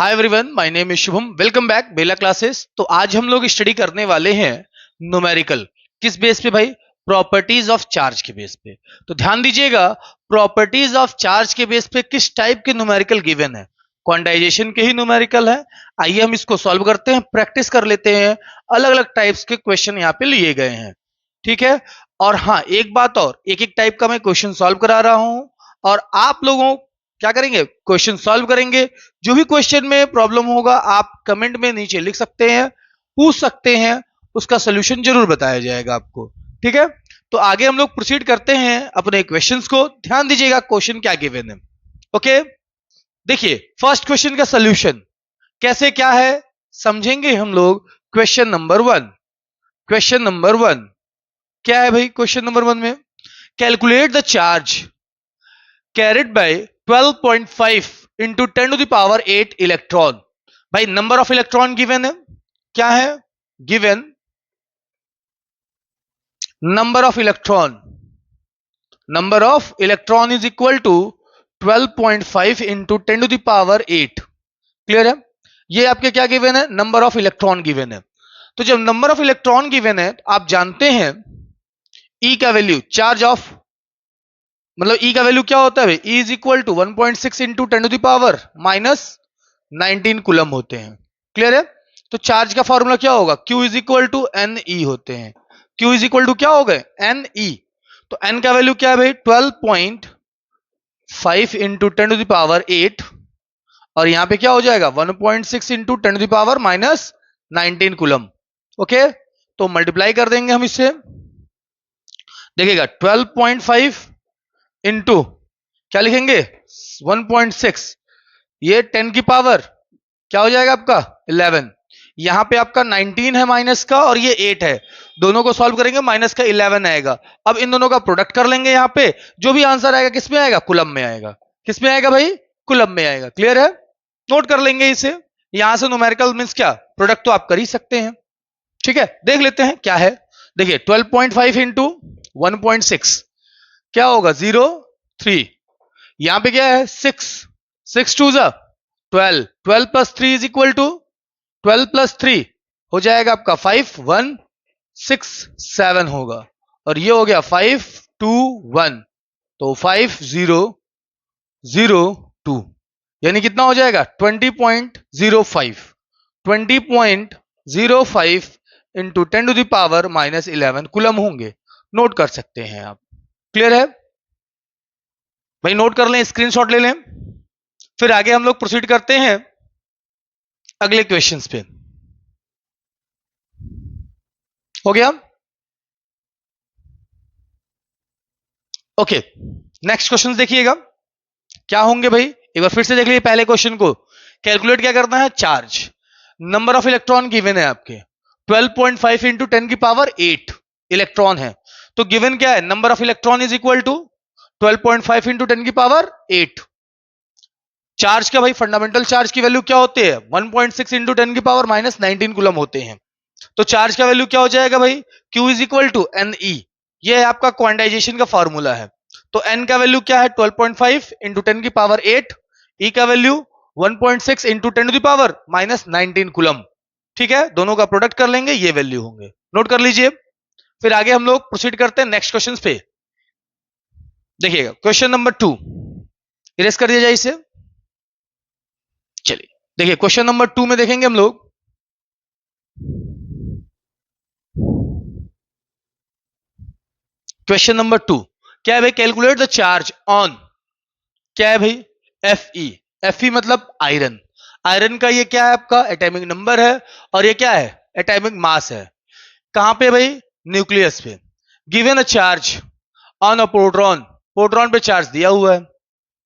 Hi everyone, my name is Shubham. Welcome back Bela classes. तो आज हम लोग स्टडी करने वाले हैं न्यूमेरिकल। किस बेस पे भाई? प्रॉपर्टीज ऑफ चार्ज के बेस पे। तो ध्यान दीजिएगा, प्रॉपर्टीज ऑफ चार्ज के बेस पे किस टाइप के न्यूमेरिकल गिवन है। क्वांटाइजेशन के ही न्यूमेरिकल है। आइए हम इसको सॉल्व करते हैं, प्रैक्टिस कर लेते हैं। अलग अलग टाइप्स के क्वेश्चन यहाँ पे लिए गए हैं, ठीक है। और हाँ, एक बात और, एक एक टाइप का मैं क्वेश्चन सॉल्व करा रहा हूं और आप लोगों क्या करेंगे, क्वेश्चन सॉल्व करेंगे। जो भी क्वेश्चन में प्रॉब्लम होगा आप कमेंट में नीचे लिख सकते हैं, पूछ सकते हैं, उसका सोल्यूशन जरूर बताया जाएगा आपको, ठीक है। तो आगे हम लोग प्रोसीड करते हैं अपने क्वेश्चंस को। ध्यान दीजिएगा क्वेश्चन क्या गिवन है। ओके, देखिए फर्स्ट क्वेश्चन का सोल्यूशन कैसे क्या है समझेंगे हम लोग। Question number one, question number one क्या है भाई? क्वेश्चन नंबर वन में calculate the charge carried by 12.5 into 10 to the power 8 electron. भाई नंबर ऑफ इलेक्ट्रॉन गिवन है, क्या है given? Number of electron, number of electron is equal to 12.5 into 10 to the power 8। Clear है? ये आपके क्या given है? नंबर ऑफ इलेक्ट्रॉन गिवन है। तो जब नंबर ऑफ इलेक्ट्रॉन गिवन है तो आप जानते हैं ई का वैल्यू, चार्ज ऑफ, मतलब ई का वैल्यू क्या होता है भाई? E is equal to 1.6 into 10 to the power minus 19 coulomb होते हैं। क्लियर है? तो चार्ज का फॉर्मूला क्या होगा? Q is equal to n e होते हैं। Q इज इक्वल टू क्या हो गए? N e. तो n का वैल्यू क्या है भाई? 12.5 इंटू 10 टू द पावर 8 और यहां पे क्या हो जाएगा? 1.6 into 10 to the power minus 19 coulomb. Okay, तो मल्टीप्लाई कर देंगे हम इससे। देखिएगा 12.5 इंटू क्या लिखेंगे? 1.6, ये 10 की पावर क्या हो जाएगा आपका? 11। यहां पे आपका 19 है माइनस का और ये 8 है, दोनों को सॉल्व करेंगे माइनस का 11 आएगा। अब इन दोनों का प्रोडक्ट कर लेंगे, यहां पे जो भी आंसर आएगा किस में आएगा? कुलम में आएगा। किस में आएगा भाई? कुलम में आएगा। क्लियर है? नोट कर लेंगे इसे। यहां से न्यूमेरिकल मींस क्या, प्रोडक्ट तो आप कर ही सकते हैं, ठीक है। देख लेते हैं क्या है। देखिए 12.5 इंटू 1.6 क्या होगा? 0 3। यहां पे क्या है? 6, 6 टू जा 12, 12 plus 3 is equal to 12 plus 3 हो जाएगा आपका 5 1 6 7 होगा और ये हो गया 5 2 1, तो 5 0 0 2, यानी कितना हो जाएगा? 20.05, 20.05 into 10 to the power minus 11 coulomb होंगे। नोट कर सकते हैं आप। क्लियर है भाई? नोट कर लें, स्क्रीनशॉट ले लें। फिर आगे हम लोग प्रोसीड करते हैं अगले क्वेश्चंस पे। हो गया? ओके, नेक्स्ट क्वेश्चन देखिएगा क्या होंगे भाई। एक बार फिर से देख लीजिए पहले क्वेश्चन को। कैलकुलेट क्या करना है? Charge, number of electron given है आपके 12.5 इंटू 10 की पावर 8 इलेक्ट्रॉन है। तो गिवन क्या है? Number of electron is equal to 12.5 into 10 की पावर 8। चार्ज का भाई, फंडामेंटल चार्ज की वैल्यू क्या होती है? 1.6 इंटू 10 की पावर माइनस 19 कुलम होते हैं। तो चार्ज का वैल्यू क्या हो जाएगा भाई? Q is equal to n e. ये है आपका क्वांटाइजेशन का फॉर्मूला है। तो n का वैल्यू क्या है? 12.5 इंटू 10 की पावर 8। ई का value 1.6 into 10 to the power minus 19 coulomb. ठीक है, दोनों का प्रोडक्ट कर लेंगे, ये वैल्यू होंगे। नोट कर लीजिए। फिर आगे हम लोग प्रोसीड करते हैं नेक्स्ट क्वेश्चन पे। देखिएगा क्वेश्चन नंबर 2, इरेज कर दिया जाए इसे। चलिए देखिए क्वेश्चन नंबर 2 में देखेंगे हम लोग। क्वेश्चन नंबर 2 क्या है भाई? कैलकुलेट द चार्ज ऑन, क्या है भाई? Fe। Fe मतलब आयरन। आयरन का ये क्या है? आपका एटॉमिक नंबर है और ये क्या है? एटॉमिक मास है। कहां पे भाई? न्यूक्लियस पे। Given a charge on a proton, proton पे चार्ज दिया हुआ है,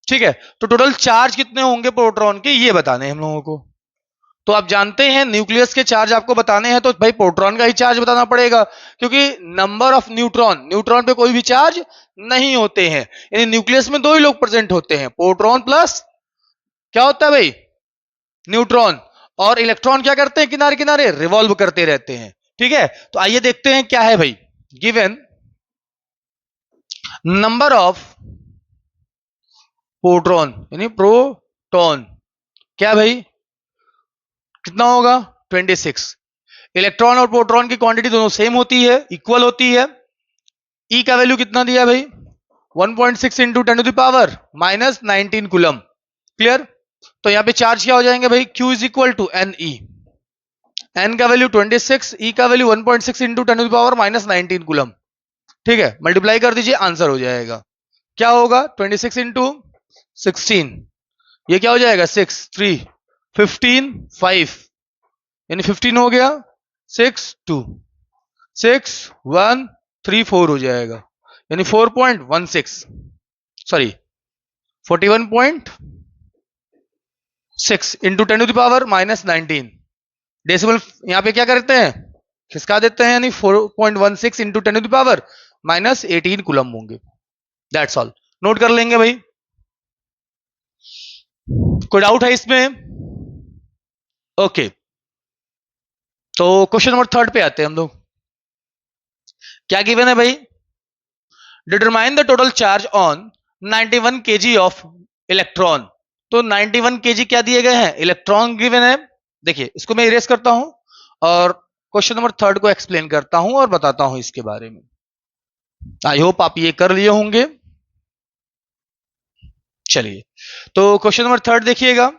ठीक है। तो टोटल चार्ज कितने होंगे प्रोटॉन के, ये बताने हैं हम लोगों को। तो आप जानते हैं न्यूक्लियस के चार्ज आपको बताने हैं तो भाई प्रोटॉन का ही चार्ज बताना पड़ेगा, क्योंकि नंबर ऑफ न्यूट्रॉन, न्यूट्रॉन पे कोई भी चार्ज नहीं होते हैं। यानी न्यूक्लियस में दो ही लोग प्रेजेंट होते हैं, प्रोटॉन प्लस क्या होता है भाई? न्यूट्रॉन। और इलेक्ट्रॉन क्या करते हैं? किनारे किनारे रिवॉल्व करते रहते हैं, ठीक है। तो आइए देखते हैं क्या है भाई। गिवन नंबर ऑफ प्रोटॉन, यानी प्रोटॉन क्या भाई? कितना होगा 26। इलेक्ट्रॉन और प्रोटॉन की क्वांटिटी दोनों सेम होती है, इक्वल होती है। ई का वैल्यू कितना दिया भाई 1.6 इंटू 10 माइनस 19 कूलम। क्लियर। तो यहां पे चार्ज क्या हो जाएंगे भाई Q is equal to n e. N का वैल्यू 26, ई का वैल्यू 1.6 इंटू 10 माइनस 19 कूलम। ठीक है, मल्टीप्लाई कर दीजिए, आंसर हो जाएगा। क्या होगा 26 इंटू 16, ये क्या हो जाएगा 6 3 15 5, यानी 15 हो गया, 6 2 6 1 3 4 हो जाएगा, यानी 4.16, सॉरी 41.6 इंटू 10 डेसिमल यहां पे क्या करते हैं, खिसका देते हैं, यानी 4.16 इंटू 10 कूलम होंगे। दैट्स ऑल, नोट कर लेंगे भाई। कोई डाउट है इसमें? ओके, तो क्वेश्चन नंबर 3 पे आते हैं हम लोग। क्या गिवन है भाई, determine the total charge on 91 kg of electron. तो 91 kg क्या दिए गए हैं, इलेक्ट्रॉन गिवन है। देखिए इसको मैं इरेज करता हूं और क्वेश्चन नंबर 3 को एक्सप्लेन करता हूं और बताता हूं इसके बारे में। आई होप आप ये कर लिए होंगे। चलिए, तो क्वेश्चन नंबर 3 देखिएगा,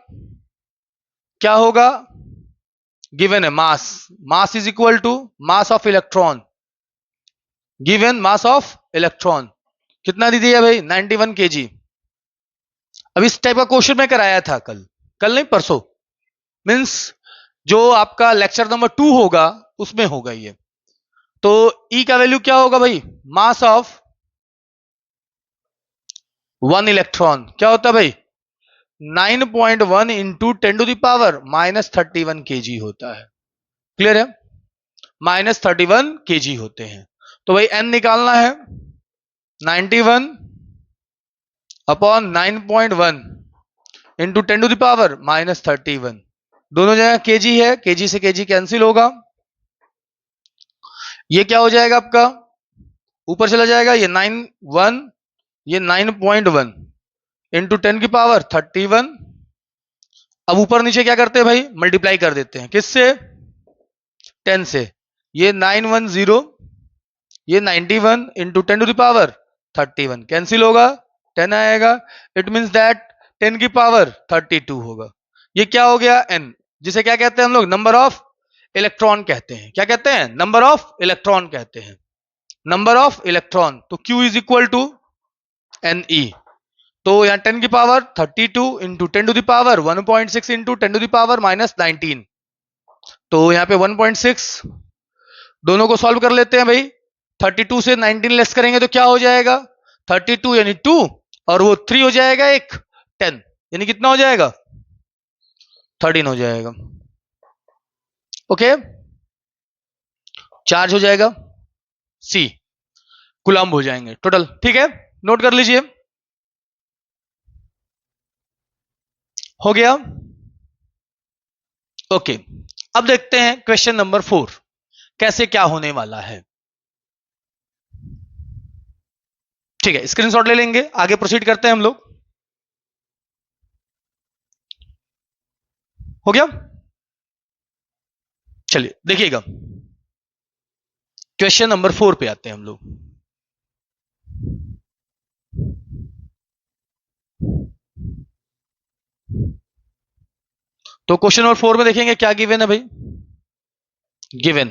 क्या होगा, गिवन है mass is equal to mass of electron, given mass of electron कितना दी दिया भाई 91 kg। अब इस टाइप का क्वेश्चन मैं कराया था कल नहीं परसों, मींस जो आपका लेक्चर नंबर 2 होगा उसमें होगा ये। तो ई का वैल्यू क्या होगा भाई, मास ऑफ 1 इलेक्ट्रॉन क्या होता है भाई 9.1 इंटू 10 माइनस 31 kg होता है। क्लियर है, माइनस 31 kg होते हैं। तो भाई एन निकालना है 91 अपॉन 9.1 इंटू 10 माइनस 31, दोनों जगह केजी है, केजी से केजी कैंसिल होगा, ये क्या हो जाएगा आपका ऊपर चला जाएगा, ये 9.1 ये 9.1 इंटू 10 31। अब ऊपर नीचे क्या करते हैं भाई, मल्टीप्लाई कर देते हैं, किससे 10 से, ये 910 ये 91 इंटू 10 31 कैंसिल होगा, 10 आएगा, इट मींस दैट 10 की पावर 32 होगा। ये क्या हो गया एन, जिसे क्या कहते हैं हम लोग नंबर ऑफ इलेक्ट्रॉन कहते हैं। क्या कहते हैं, नंबर ऑफ इलेक्ट्रॉन कहते हैं, नंबर ऑफ इलेक्ट्रॉन। तो Q is equal to n e. तो यहां 10 की पावर 32 इंटू 10 1.6 इंटू 10 माइनस 19। तो यहां पे 1.6, दोनों को सॉल्व कर लेते हैं भाई, 32 से 19 लेस करेंगे तो क्या हो जाएगा 32 यानी 2, और वो 3 हो जाएगा एक 10, यानी कितना हो जाएगा 13 हो जाएगा। ओके, चार्ज हो जाएगा सी, कूलम्ब हो जाएंगे टोटल। ठीक है, नोट कर लीजिए, हो गया। ओके, अब देखते हैं क्वेश्चन नंबर 4 कैसे क्या होने वाला है। ठीक है, स्क्रीनशॉट ले लेंगे, आगे प्रोसीड करते हैं हम लोग। हो गया, चलिए देखिएगा, क्वेश्चन नंबर 4 पे आते हैं हम लोग। तो क्वेश्चन नंबर 4 में देखेंगे क्या गिवन है भाई, गिवन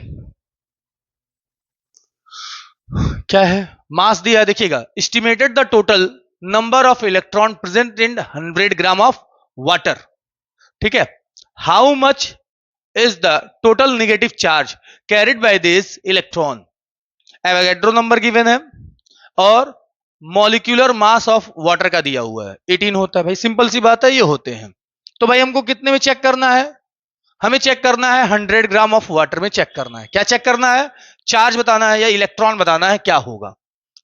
क्या है, मास दिया है, देखिएगा estimated the total number of electron present in 100 gram of water. ठीक है, how much is the total negative charge carried by this electron. Avogadro number given है और मॉलिक्यूलर मास ऑफ वाटर का दिया हुआ है 18 होता है भाई, सिंपल सी बात है, ये होते हैं। तो भाई हमको कितने में चेक करना है, हमें चेक करना है 100 ग्राम ऑफ वाटर में चेक करना है। क्या चेक करना है, चार्ज बताना है या इलेक्ट्रॉन बताना है क्या होगा।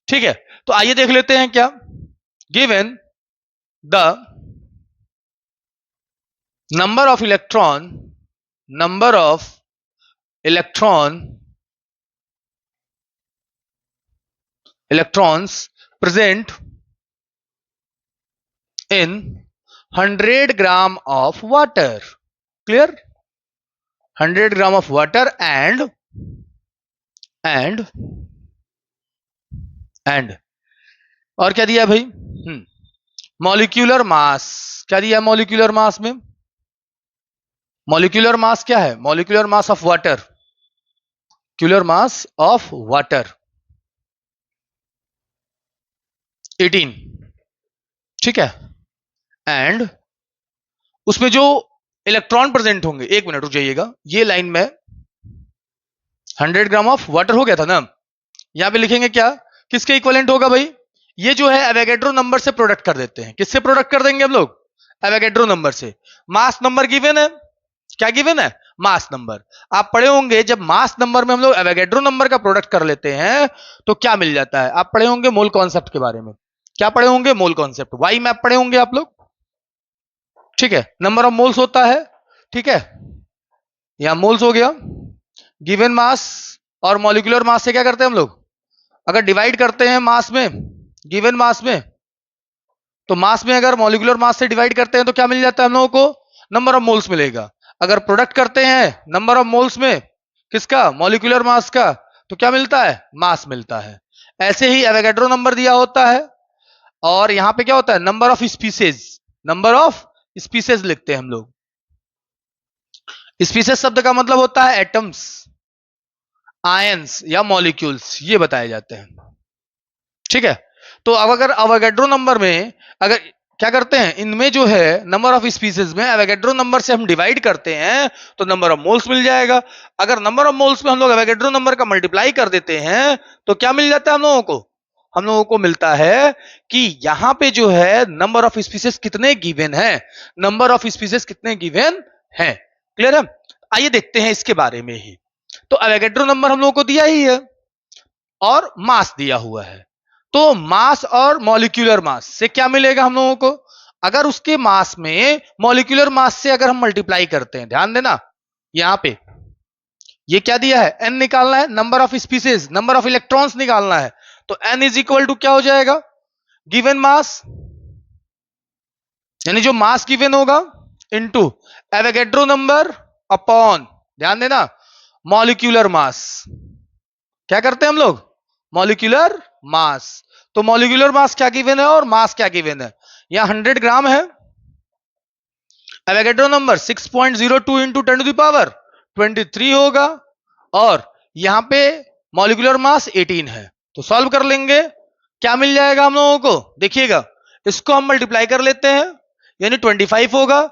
ठीक है, तो आइए देख लेते हैं क्या, given the number of electron, number of electron electrons present in 100 gram of water. Clear? 100 gram of water and और क्या दिया भाई? Molecular mass. क्या दिया मॉलिक्यूलर मास में? मॉलिक्यूलर मास क्या है? Molecular mass of water, molecular mass of water 18, ठीक है। एंड उसमें जो इलेक्ट्रॉन प्रेजेंट होंगे, एक मिनट रुक जाइएगा, ये लाइन में 100 ग्राम ऑफ वाटर हो गया था ना, यहां पे लिखेंगे क्या, किसके इक्विवेलेंट होगा भाई? ये जो है एवोगैड्रो नंबर से प्रोडक्ट कर देते हैं। किससे प्रोडक्ट कर देंगे हम लोग? एवोगैड्रो नंबर से। मास नंबर गिवन है, क्या गिवन है? Mass number. आप पढ़े होंगे जब मास नंबर में हम लोग एवोगैड्रो नंबर का प्रोडक्ट कर लेते हैं तो क्या मिल जाता है? आप पढ़े होंगे मोल कॉन्सेप्ट के बारे में। क्या पढ़े होंगे? मोल कॉन्सेप्ट, वाई मैप पढ़े होंगे आप लोग, ठीक है। नंबर ऑफ मोल्स होता है, ठीक है, यहां मोल्स हो गया। गिवन मास और मॉलिक्यूलर मास से क्या करते हैं हम लोग? अगर डिवाइड करते हैं मास में, गिवन मास में, तो मास में अगर मॉलिक्यूलर मास से डिवाइड करते हैं तो क्या मिल जाता है हम लोगों को? नंबर ऑफ मोल्स मिलेगा। अगर प्रोडक्ट करते हैं नंबर ऑफ मोल्स में किसका? मॉलिक्यूलर मास का, तो क्या मिलता है? मास मिलता है। ऐसे ही एवोगैड्रो नंबर दिया होता है और यहां पे क्या होता है? Number of species, number of species लिखते हैं हम लोग। स्पीसीज शब्द का मतलब होता है एटम्स, आयंस या मॉलिक्यूल्स, ये बताए जाते हैं, ठीक है। तो अब अगर एवोगैड्रो नंबर में अगर क्या करते हैं, इनमें जो है नंबर ऑफ स्पीसीज में एवोगैड्रो नंबर से हम डिवाइड करते हैं तो नंबर ऑफ मोल्स मिल जाएगा। अगर नंबर ऑफ मोल्स में हम लोग एवोगैड्रो नंबर का मल्टीप्लाई कर देते हैं तो क्या मिल जाता है हम लोगों को? हम लोगों को मिलता है कि यहां पे जो है नंबर ऑफ स्पीसीज कितने गिवन है, नंबर ऑफ स्पीसीज कितने गिवन है। क्लियर है? आइए देखते हैं इसके बारे में ही। तो एवोगैड्रो नंबर हम लोगों को दिया ही है और मास दिया हुआ है, तो मास और मॉलिक्यूलर मास से क्या मिलेगा हम लोगों को? अगर उसके मास में मॉलिक्यूलर मास से अगर हम मल्टीप्लाई करते हैं, ध्यान देना यहां पे ये क्या दिया है? n निकालना है, number of species, number of electrons निकालना है। तो n इज इक्वल टू क्या हो जाएगा? गिवन मास, यानी जो मास गिवन होगा इनटू एवोगैड्रो नंबर अपॉन, ध्यान देना, मॉलिक्यूलर मास। क्या करते हैं हम लोग? Molecular mass. तो मॉलिक्यूलर मास क्या गिवन है और मास क्या गिवन है? यहां 100 ग्राम है, Avogadro number 6.02 into 10 to the power 23 होगा और यहां पे मॉलिक्यूलर मास 18 है। तो सॉल्व कर लेंगे, क्या मिल जाएगा हम लोगों को? देखिएगा, इसको हम मल्टीप्लाई कर लेते हैं, यानी 25 होगा,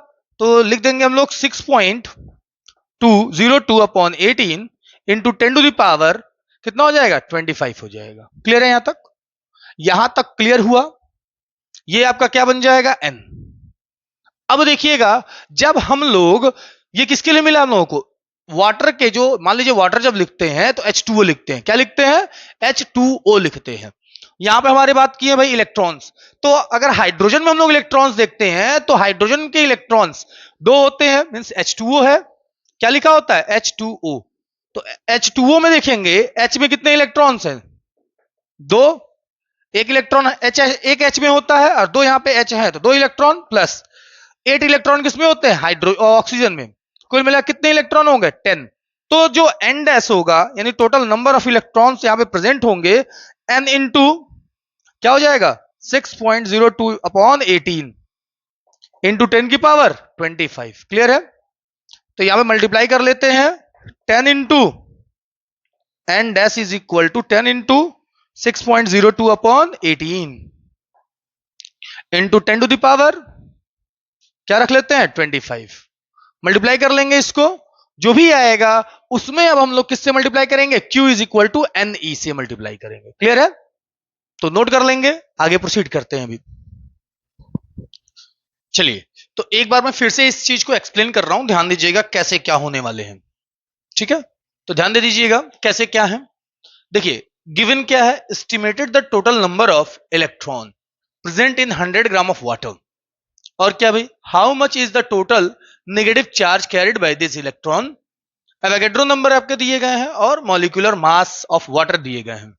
तो लिख देंगे हम लोग 6.202 upon 18 into 10 to the power कितना हो जाएगा? 25 हो जाएगा। क्लियर है यहां तक? यहां तक क्लियर हुआ? ये आपका क्या बन जाएगा? n। अब देखिएगा, जब हम लोग ये किसके लिए मिला हम लोगों को? वाटर के, जो मान लीजिए वाटर जब लिखते हैं तो H2O लिखते हैं। क्या लिखते हैं? H2O लिखते हैं। यहां पे हमारी बात की है भाई इलेक्ट्रॉन्स, तो अगर हाइड्रोजन में हम लोग इलेक्ट्रॉन्स देखते हैं तो हाइड्रोजन के इलेक्ट्रॉन्स दो होते हैं, मींस H2O है। क्या लिखा होता है? H2O। तो H2O में देखेंगे H में कितने इलेक्ट्रॉन्स हैं? दो। एक इलेक्ट्रॉन H, एक H में होता है और दो यहां पे H है, तो दो इलेक्ट्रॉन प्लस 8 इलेक्ट्रॉन किसमें होते हैं? हाइड्रो ऑक्सीजन में। कुल मिला कितने इलेक्ट्रॉन होंगे? 10। तो जो एन डैश होगा, यानी टोटल नंबर ऑफ इलेक्ट्रॉन्स यहां पे प्रेजेंट होंगे, एन इंटू क्या हो जाएगा? 6.02 अपॉन 18 इंटू 10 की पावर 25। क्लियर है? तो यहां पे मल्टीप्लाई कर लेते हैं, 10 into n dash is equal to 10 into 6.02 upon 18 into 10 to the power क्या रख लेते हैं? 25। मल्टीप्लाई कर लेंगे इसको, जो भी आएगा उसमें अब हम लोग किससे मल्टीप्लाई करेंगे? Q is equal to n e से मल्टीप्लाई करेंगे। क्लियर है? तो नोट कर लेंगे, आगे प्रोसीड करते हैं अभी। चलिए, तो एक बार मैं फिर से इस चीज को एक्सप्लेन कर रहा हूं, ध्यान दीजिएगा कैसे क्या होने वाले हैं, ठीक है। तो ध्यान दे दीजिएगा कैसे क्या है। देखिए, गिवन क्या है? Estimated the total number of electron present in 100 gram of water. और क्या भाई? How much is the total negative charge carried by this electron. Avogadro number आपके दिए गए हैं और मॉलिक्यूलर मास ऑफ वाटर दिए गए हैं।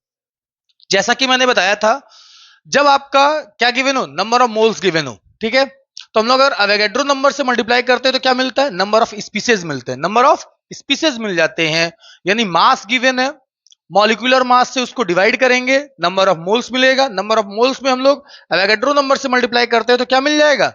जैसा कि मैंने बताया था, जब आपका क्या गिवन हो? नंबर ऑफ मोल्स गिवन हो, ठीक है, तो हम लोग अगर एवोगैड्रो नंबर से मल्टीप्लाई करते हैं तो क्या मिलता है? नंबर ऑफ स्पीसीज मिलते हैं, नंबर ऑफ स्पीसीज मिल जाते हैं, यानी मास गिवन है, मॉलिक्यूलर मास से उसको डिवाइड करेंगे, नंबर ऑफ मोल्स मिलेगा, नंबर ऑफ मोल्स में हम लोग एवोगैड्रो नंबर से मल्टीप्लाई करते हैं तो क्या मिल जाएगा,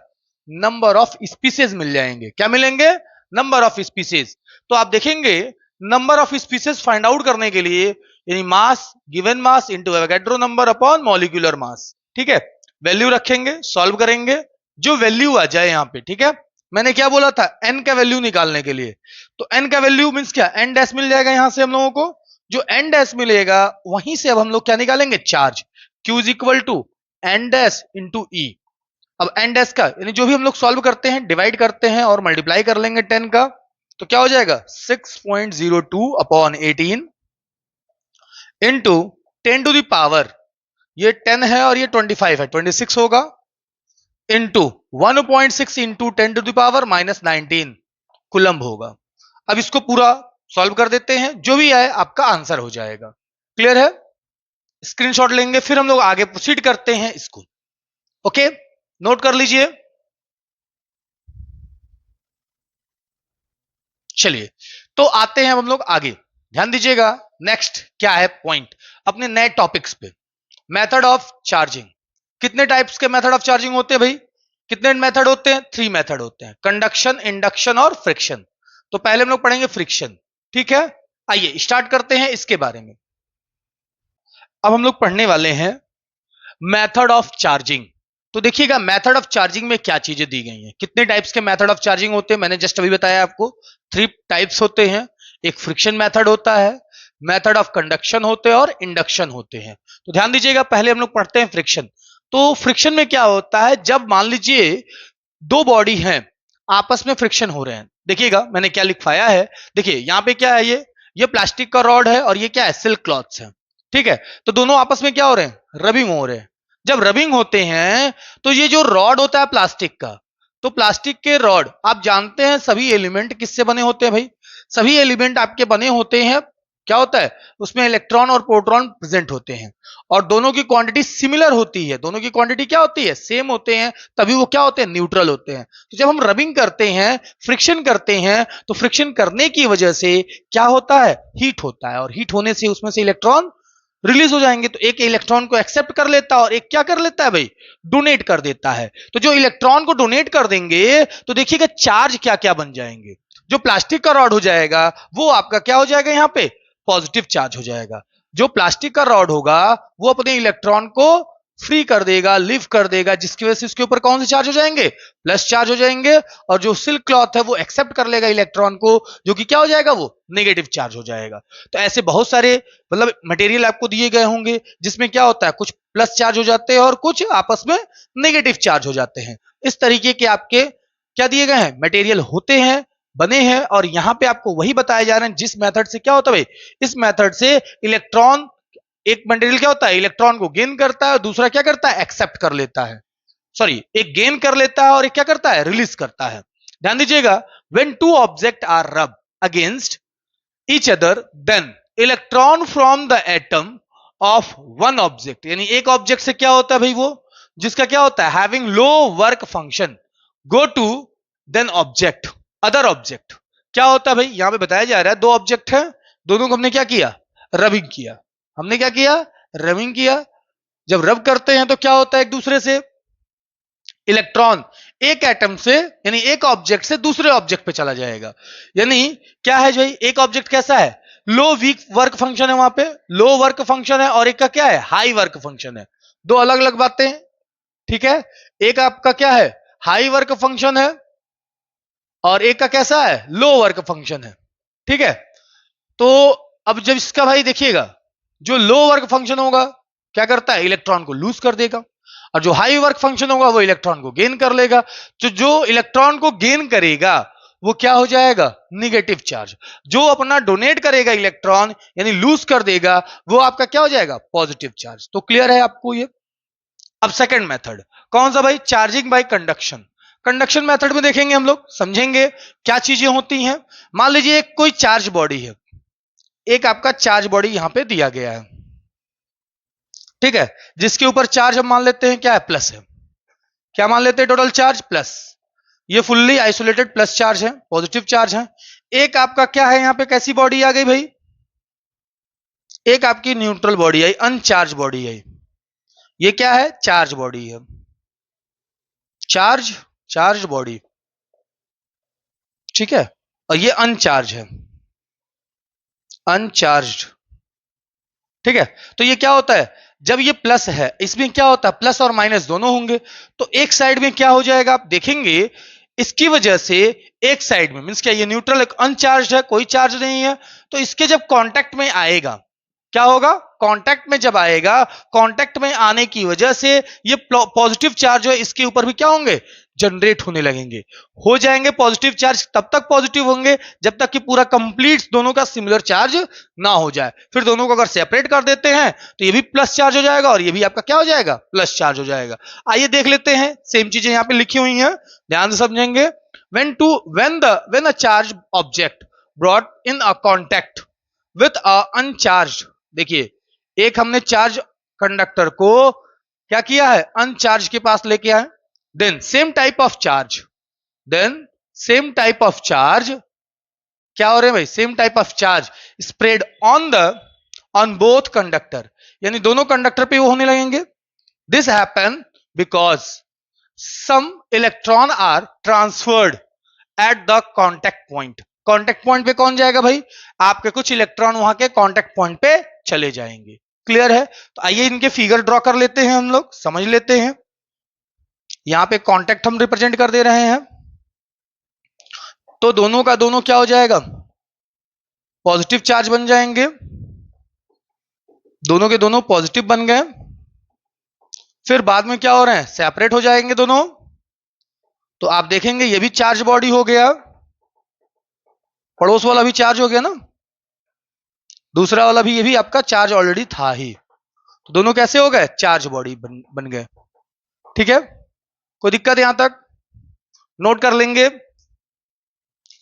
नंबर ऑफ स्पीसीज मिल जाएंगे। क्या मिलेंगे, नंबर ऑफ स्पीसीज। तो आप देखेंगे number of species find out करने के लिए यानी mass given mass into Avogadro number upon molecular mass, ठीक है, वैल्यू रखेंगे, सॉल्व करेंगे, जो वैल्यू आ जाए यहां पे, ठीक है। मैंने क्या बोला था, एन का वैल्यू निकालने के लिए, तो एन का वैल्यू मींस क्या, एन डैश मिल जाएगा यहां से हम लोगों को, जो एन डैश मिलेगा वहीं से अब हम लोग क्या निकालेंगे, charge, Q is equal to N dash into E. अब एन डैश का यानी जो भी हम लोग सॉल्व करते हैं डिवाइड करते हैं और मल्टीप्लाई कर लेंगे 10 का, तो क्या हो जाएगा 6.02 upon 18 into 10 to the power, ये 10 है और ये 25 है, 26 होगा, into 1.6 into 10 to the power minus 19 coulomb होगा। अब इसको पूरा सॉल्व कर देते हैं, जो भी आए आपका आंसर हो जाएगा। क्लियर है, स्क्रीनशॉट लेंगे, फिर हम लोग आगे प्रोसीड करते हैं इसको। ओके, नोट कर लीजिए। चलिए, तो आते हैं हम लोग आगे, ध्यान दीजिएगा। नेक्स्ट क्या है पॉइंट अपने नए टॉपिक्स पे, मेथड ऑफ चार्जिंग। कितने टाइप्स के मेथड ऑफ चार्जिंग होते हैं भाई, कितने मेथड होते हैं, 3 मेथड होते हैं, कंडक्शन, इंडक्शन और फ्रिक्शन। तो पहले हम लोग पढ़ेंगे फ्रिक्शन, ठीक है। आइए स्टार्ट करते हैं इसके बारे में। अब हम लोग पढ़ने वाले हैं मेथड ऑफ चार्जिंग। तो देखिएगा मेथड ऑफ चार्जिंग में क्या चीजें दी गई हैं, कितने टाइप्स के मेथड ऑफ चार्जिंग होते हैं, मैंने जस्ट अभी बताया आपको 3 टाइप्स होते हैं। एक फ्रिक्शन मेथड होता है, मेथड ऑफ कंडक्शन होते हैं और इंडक्शन होते हैं। तो ध्यान दीजिएगा, पहले हम लोग पढ़ते हैं फ्रिक्शन। तो फ्रिक्शन में क्या होता है, जब मान लीजिए 2 बॉडी हैं आपस में फ्रिक्शन हो रहे हैं। देखिएगा मैंने क्या लिखवाया है, देखिए यहां पे क्या है, ये प्लास्टिक का रॉड है और ये क्या है, सिल्क क्लॉथ्स है, ठीक है। तो दोनों आपस में क्या हो रहे हैं, रबिंग हो रहे हैं। जब रबिंग होते हैं तो ये जो रॉड होता है प्लास्टिक का, तो प्लास्टिक के रॉड आप जानते हैं सभी एलिमेंट किससे बने होते हैं भाई, सभी एलिमेंट आपके बने होते हैं, क्या होता है उसमें इलेक्ट्रॉन और प्रोटॉन प्रेजेंट होते हैं और दोनों की क्वांटिटी सिमिलर होती है, दोनों की क्वांटिटी क्या होती है, सेम होते हैं, तभी वो क्या होते हैं, न्यूट्रल होते हैं। तो जब हम रबिंग करते हैं, फ्रिक्शन करते हैं, तो फ्रिक्शन करने की वजह से क्या होता है, हीट होता है और हीट होने से उसमें से इलेक्ट्रॉन रिलीज हो जाएंगे। तो एक इलेक्ट्रॉन को एक्सेप्ट कर लेता है और एक क्या कर लेता है भाई, डोनेट कर देता है। तो जो इलेक्ट्रॉन को डोनेट कर देंगे तो देखिएगा चार्ज क्या क्या बन जाएंगे, जो प्लास्टिक का रॉड हो जाएगा वो आपका क्या हो जाएगा, यहां पे पॉजिटिव चार्ज हो जाएगा। जो प्लास्टिक का रॉड होगा वो अपने इलेक्ट्रॉन को फ्री कर देगा, लिफ्ट कर देगा, जिसकी वजह से उसके ऊपर कौन से चार्ज हो जाएंगे, प्लस चार्ज हो जाएंगे। और जो सिल्क क्लॉथ है वो एक्सेप्ट कर लेगा इलेक्ट्रॉन को, जो कि क्या हो जाएगा, वो नेगेटिव चार्ज हो जाएगा। तो ऐसे बहुत सारे मतलब मटेरियल आपको दिए गए होंगे जिसमें क्या होता है, कुछ प्लस चार्ज हो जाते हैं और कुछ आपस में नेगेटिव चार्ज हो जाते हैं। इस तरीके के आपके क्या दिए गए हैं, मटेरियल होते हैं, बने हैं। और यहां पे आपको वही बताया जा रहा है जिस मेथड से क्या होता है, इस मेथड से इलेक्ट्रॉन, एक मटेरियल क्या होता है, इलेक्ट्रॉन को गेन करता है, दूसरा क्या करता है, एक्सेप्ट कर लेता है, सॉरी एक गेन कर लेता है और एक क्या करता है, रिलीज करता है। ध्यान दीजिएगा, व्हेन टू ऑब्जेक्ट आर रब against each other than electron from the atom of one object, यानी एक ऑब्जेक्ट से क्या होता है भाई, वो जिसका क्या होता है, having low work function, go to then object other object. क्या होता है भाई, यहां पे बताया जा रहा है 2 ऑब्जेक्ट है, दोनों को हमने क्या किया, रबिंग किया। हमने क्या किया, रबिंग किया। जब रब करते हैं तो क्या होता है, एक दूसरे से इलेक्ट्रॉन एक एटम से यानी एक ऑब्जेक्ट से दूसरे ऑब्जेक्ट पे चला जाएगा। यानी क्या है भाई, एक ऑब्जेक्ट कैसा है, लो वीक वर्क फंक्शन है, वहां पे लो वर्क फंक्शन है, और एक का क्या है, हाई वर्क फंक्शन है। 2 अलग अलग बातें हैं, ठीक है। एक आपका क्या है, हाई वर्क फंक्शन है और एक का कैसा है, लो वर्क फंक्शन है, ठीक है। तो अब जब इसका भाई देखिएगा, जो लो वर्क फंक्शन होगा क्या करता है, इलेक्ट्रॉन को लूज कर देगा, और जो हाई वर्क फंक्शन होगा वो इलेक्ट्रॉन को गेन कर लेगा। तो जो इलेक्ट्रॉन को गेन करेगा वो क्या हो जाएगा, निगेटिव चार्ज। जो अपना डोनेट करेगा इलेक्ट्रॉन यानी लूज कर देगा, वो आपका क्या हो जाएगा, पॉजिटिव चार्ज। तो क्लियर है आपको ये। अब सेकंड मेथड कौन सा भाई, charging by conduction. Conduction method में देखेंगे हम लोग, समझेंगे क्या चीजें होती हैं। मान लीजिए एक कोई चार्ज बॉडी है, एक आपका चार्ज बॉडी यहां पे दिया गया है, ठीक है, जिसके ऊपर चार्ज हम मान लेते हैं क्या है, प्लस है। क्या मान लेते हैं, टोटल चार्ज प्लस। ये फुल्ली आइसोलेटेड प्लस चार्ज है, पॉजिटिव चार्ज है। एक आपका क्या है, यहां पे कैसी बॉडी आ गई भाई, एक आपकी न्यूट्रल बॉडी आई, अनचार्ज बॉडी आई। ये क्या है, चार्ज बॉडी है, चार्ज बॉडी, ठीक है। और ये अनचार्ज है, अनचार्ज, ठीक है। तो ये क्या होता है, जब ये प्लस है, इसमें क्या होता है, प्लस और माइनस दोनों होंगे। तो एक साइड में क्या हो जाएगा, आप देखेंगे इसकी वजह से एक साइड में मींस क्या, ये न्यूट्रल एक अनचार्ज है, कोई चार्ज नहीं है। तो इसके जब कांटेक्ट में आएगा, क्या होगा, कांटेक्ट में जब आएगा, कांटेक्ट में आने की वजह से ये पॉजिटिव चार्ज है इसके ऊपर भी क्या होंगे, जनरेट होने लगेंगे, हो जाएंगे पॉजिटिव चार्ज। तब तक पॉजिटिव होंगे जब तक कि पूरा कंप्लीट दोनों का सिमिलर चार्ज ना हो जाए। फिर दोनों को अगर सेपरेट कर देते हैं तो ये भी प्लस चार्ज हो जाएगा और ये भी आपका क्या हो जाएगा, प्लस चार्ज हो जाएगा। आइए देख लेते हैं, सेम चीजें यहां पे लिखी हुई हैं, ध्यान से समझेंगे। when a charge object brought in a contact with a uncharged, देखिए एक हमने चार्ज कंडक्टर को क्या किया है, अनचार्ज के पास लेके आए, then same type of charge, क्या हो रहे हैं भाई, same type of charge spread on both conductor, यानी दोनों कंडक्टर पे वो होने लगेंगे। This happen because some electron are transferred at the contact point. Contact point पे कौन जाएगा भाई, आपके कुछ इलेक्ट्रॉन वहां के कॉन्टेक्ट पॉइंट पे चले जाएंगे। क्लियर है, तो आइए इनके फिगर ड्रॉ कर लेते हैं, हम लोग समझ लेते हैं। यहां पे कॉन्टेक्ट हम रिप्रेजेंट कर दे रहे हैं, तो दोनों का दोनों क्या हो जाएगा, पॉजिटिव चार्ज बन जाएंगे, दोनों के दोनों पॉजिटिव बन गए। फिर बाद में क्या हो रहे हैं, सेपरेट हो जाएंगे दोनों। तो आप देखेंगे ये भी चार्ज बॉडी हो गया, पड़ोस वाला भी चार्ज हो गया ना, दूसरा वाला भी, ये भी आपका चार्ज ऑलरेडी था ही। तो दोनों कैसे हो गए, चार्ज बॉडी बन गए। ठीक है, कोई दिक्कत यहां तक, नोट कर लेंगे,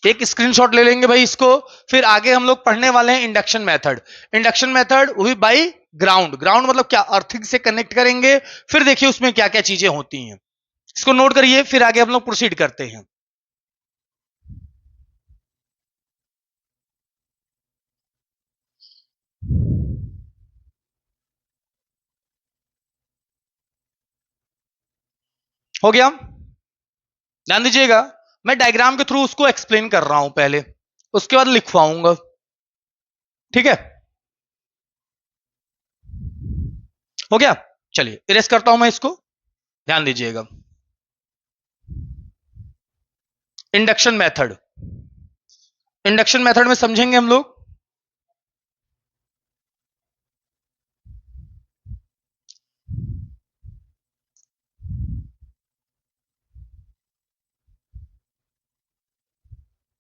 एक स्क्रीनशॉट ले लेंगे भाई इसको। फिर आगे हम लोग पढ़ने वाले हैं इंडक्शन मेथड। इंडक्शन मेथड वो भी बाई ग्राउंड, ग्राउंड मतलब क्या, अर्थिंग से कनेक्ट करेंगे। फिर देखिए उसमें क्या क्या चीजें होती हैं, इसको नोट करिए, फिर आगे हम लोग प्रोसीड करते हैं। हो गया, ध्यान दीजिएगा, मैं डायग्राम के थ्रू उसको एक्सप्लेन कर रहा हूं पहले, उसके बाद लिखवाऊंगा, ठीक है। हो गया, चलिए इरेज करता हूं मैं इसको, ध्यान दीजिएगा। इंडक्शन मेथड, इंडक्शन मेथड में समझेंगे हम लोग,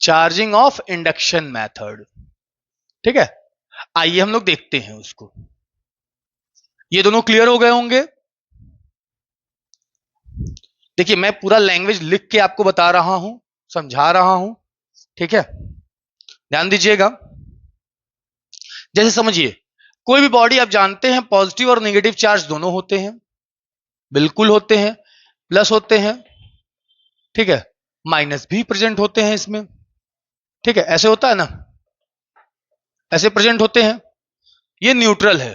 चार्जिंग ऑफ इंडक्शन मेथड, ठीक है। आइए हम लोग देखते हैं उसको, ये दोनों क्लियर हो गए होंगे। देखिए मैं पूरा लैंग्वेज लिख के आपको बता रहा हूं, समझा रहा हूं, ठीक है, ध्यान दीजिएगा। जैसे समझिए, कोई भी बॉडी आप जानते हैं पॉजिटिव और नेगेटिव चार्ज दोनों होते हैं, बिल्कुल होते हैं, प्लस होते हैं, ठीक है, माइनस भी प्रेजेंट होते हैं इसमें, ठीक है, ऐसे होता है ना, ऐसे प्रेजेंट होते हैं। ये न्यूट्रल है,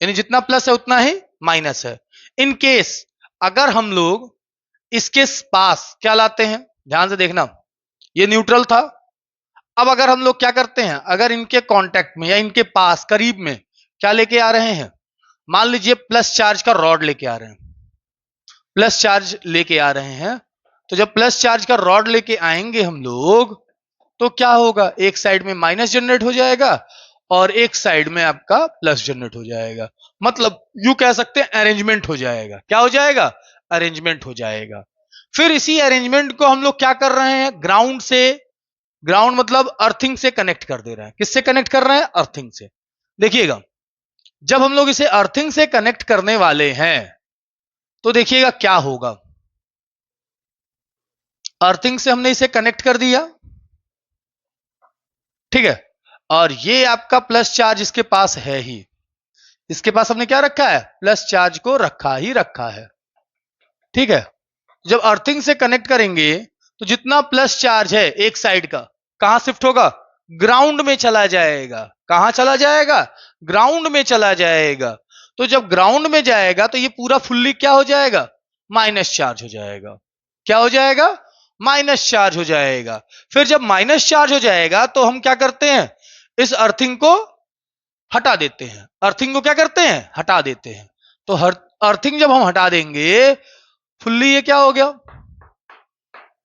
यानी जितना प्लस है उतना ही माइनस है। इन केस अगर हम लोग इसके पास क्या लाते हैं, ध्यान से देखना, ये न्यूट्रल था, अब अगर हम लोग क्या करते हैं, अगर इनके कांटेक्ट में या इनके पास करीब में क्या लेके आ रहे हैं, मान लीजिए प्लस चार्ज का रॉड लेके आ रहे हैं, प्लस चार्ज लेके आ रहे हैं, तो जब प्लस चार्ज का रॉड लेके आएंगे हम लोग, तो क्या होगा, एक साइड में माइनस जनरेट हो जाएगा और एक साइड में आपका प्लस जनरेट हो जाएगा। मतलब यू कह सकते हैं अरेंजमेंट हो जाएगा, क्या हो जाएगा, अरेंजमेंट हो जाएगा। फिर इसी अरेंजमेंट को हम लोग क्या कर रहे हैं, ग्राउंड से, ग्राउंड मतलब अर्थिंग से कनेक्ट कर दे रहे हैं। किससे कनेक्ट कर रहे हैं, अर्थिंग से। देखिएगा जब हम लोग इसे अर्थिंग से कनेक्ट करने वाले हैं तो देखिएगा क्या होगा, अर्थिंग से हमने इसे कनेक्ट कर दिया, ठीक है, और ये आपका प्लस चार्ज इसके पास है ही, इसके पास हमने क्या रखा है, प्लस चार्ज को रखा ही रखा है, ठीक है। जब अर्थिंग से कनेक्ट करेंगे तो जितना प्लस चार्ज है एक साइड का कहां शिफ्ट होगा, ग्राउंड में चला जाएगा। कहां चला जाएगा, ग्राउंड में चला जाएगा। तो जब ग्राउंड में जाएगा तो ये पूरा फुल्ली क्या हो जाएगा, माइनस चार्ज हो जाएगा। क्या हो जाएगा, माइनस चार्ज हो जाएगा। फिर जब माइनस चार्ज हो जाएगा तो हम क्या करते हैं, इस अर्थिंग को हटा देते हैं। अर्थिंग को क्या करते हैं, हटा देते हैं। तो हर अर्थिंग जब हम हटा देंगे फुल्ली ये क्या हो गया,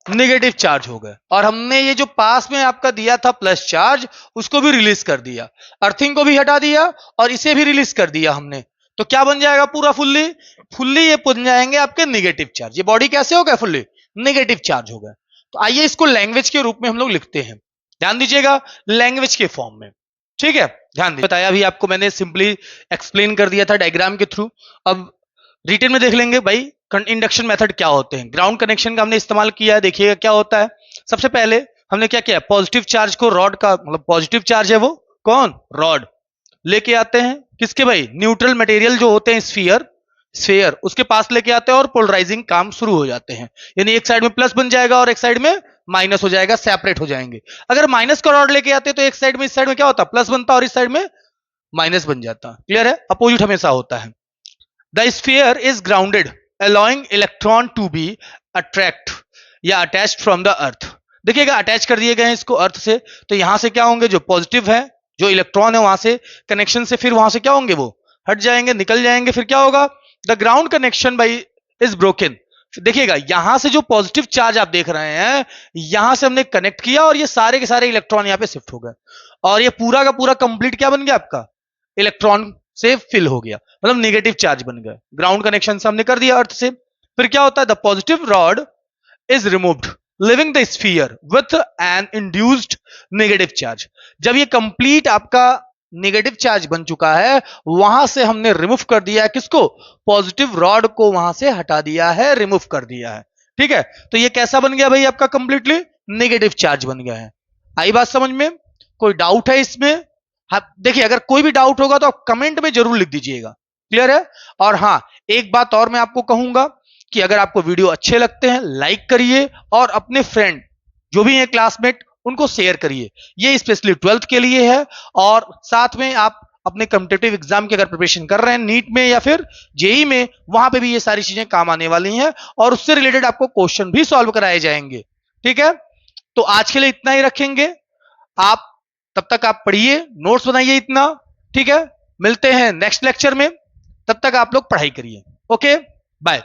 नेगेटिव चार्ज हो गया। और हमने ये जो पास में आपका दिया था प्लस चार्ज उसको भी रिलीज कर दिया, अर्थिंग को भी हटा दिया और इसे भी रिलीज कर दिया हमने। तो क्या बन जाएगा पूरा फुल्ली, फुल्ली ये बन जाएंगे आपके नेगेटिव चार्ज। ये बॉडी कैसे हो गया, फुल्ली नेगेटिव चार्ज हो गया। तो आइए इसको लैंग्वेज के रूप में हम लोग लिखते हैं। ध्यान दीजिएगा, लैंग्वेज के फॉर्म में। ठीक है, ध्यान दीजिए, बताया भी आपको मैंने, सिंपली एक्सप्लेन कर दिया था डायग्राम के थ्रू। अब रिटेन में देख लेंगे भाई इंडक्शन मेथड क्या होते हैं। ग्राउंड कनेक्शन का हमने इस्तेमाल किया है। देखिएगा क्या होता है। सबसे पहले हमने क्या किया, पॉजिटिव चार्ज को रॉड का, मतलब पॉजिटिव चार्ज है वो कौन, रॉड, लेके आते हैं किसके भाई, न्यूट्रल मटेरियल जो होते हैं स्फीयर उसके पास लेके आते हैं और पोलराइजिंग काम शुरू हो जाते हैं। यानी एक साइड में प्लस बन जाएगा और एक साइड में माइनस हो जाएगा, सेपरेट हो जाएंगे। अगर माइनस का रॉड लेके आते तो एक साइड में, इस साइड में क्या होता, प्लस बनता और इस साइड में माइनस बन जाता। क्लियर है, अपोजिट हमेशा होता है। The sphere is grounded allowing electron to be attract या attached from the earth। देखिएगा अटैच कर दिए गए हैं इसको अर्थ से, तो यहां से क्या होंगे, जो पॉजिटिव है, जो इलेक्ट्रॉन है वहां से कनेक्शन से फिर वहां से क्या होंगे, वो हट जाएंगे, निकल जाएंगे। फिर क्या होगा, the ground connection by is broken. देखिएगा यहां से जो पॉजिटिव चार्ज आप देख रहे हैं, यहां से हमने कनेक्ट किया और ये सारे के सारे इलेक्ट्रॉन यहां पे शिफ्ट हो गए और ये पूरा का पूरा कंप्लीट क्या बन गया आपका, इलेक्ट्रॉन से फिल हो गया, मतलब नेगेटिव चार्ज बन गया। ग्राउंड कनेक्शन से हमने कर दिया अर्थ से। फिर क्या होता है, the positive rod is removed living the sphere with an induced negative charge. जब ये कंप्लीट आपका नेगेटिव चार्ज बन चुका है, वहां से हमने रिमूव कर दिया है किसको, पॉजिटिव रॉड को वहां से हटा दिया है, रिमूव कर दिया है। ठीक है, तो ये कैसा बन गया भाई, आपका कंप्लीटली नेगेटिव चार्ज बन गया है। आई बात समझ में, कोई डाउट है इसमें? हाँ देखिए, अगर कोई भी डाउट होगा तो आप कमेंट में जरूर लिख दीजिएगा। क्लियर है। और हाँ, एक बात और मैं आपको कहूंगा कि अगर आपको वीडियो अच्छे लगते हैं लाइक करिए और अपने फ्रेंड जो भी हैं क्लासमेट उनको शेयर करिए। ये स्पेशली 12th के लिए है और साथ में आप अपने कॉम्पिटिटिव एग्जाम की अगर प्रिपरेशन कर रहे हैं, नीट में या फिर जेई में, वहां पे भी ये सारी चीजें काम आने वाली हैं और उससे रिलेटेड आपको क्वेश्चन भी सॉल्व कराए जाएंगे। ठीक है, तो आज के लिए इतना ही रखेंगे। आप तब तक आप पढ़िए, नोट्स बनाइए इतना। ठीक है, मिलते हैं नेक्स्ट लेक्चर में, तब तक आप लोग पढ़ाई करिए। Okay, bye.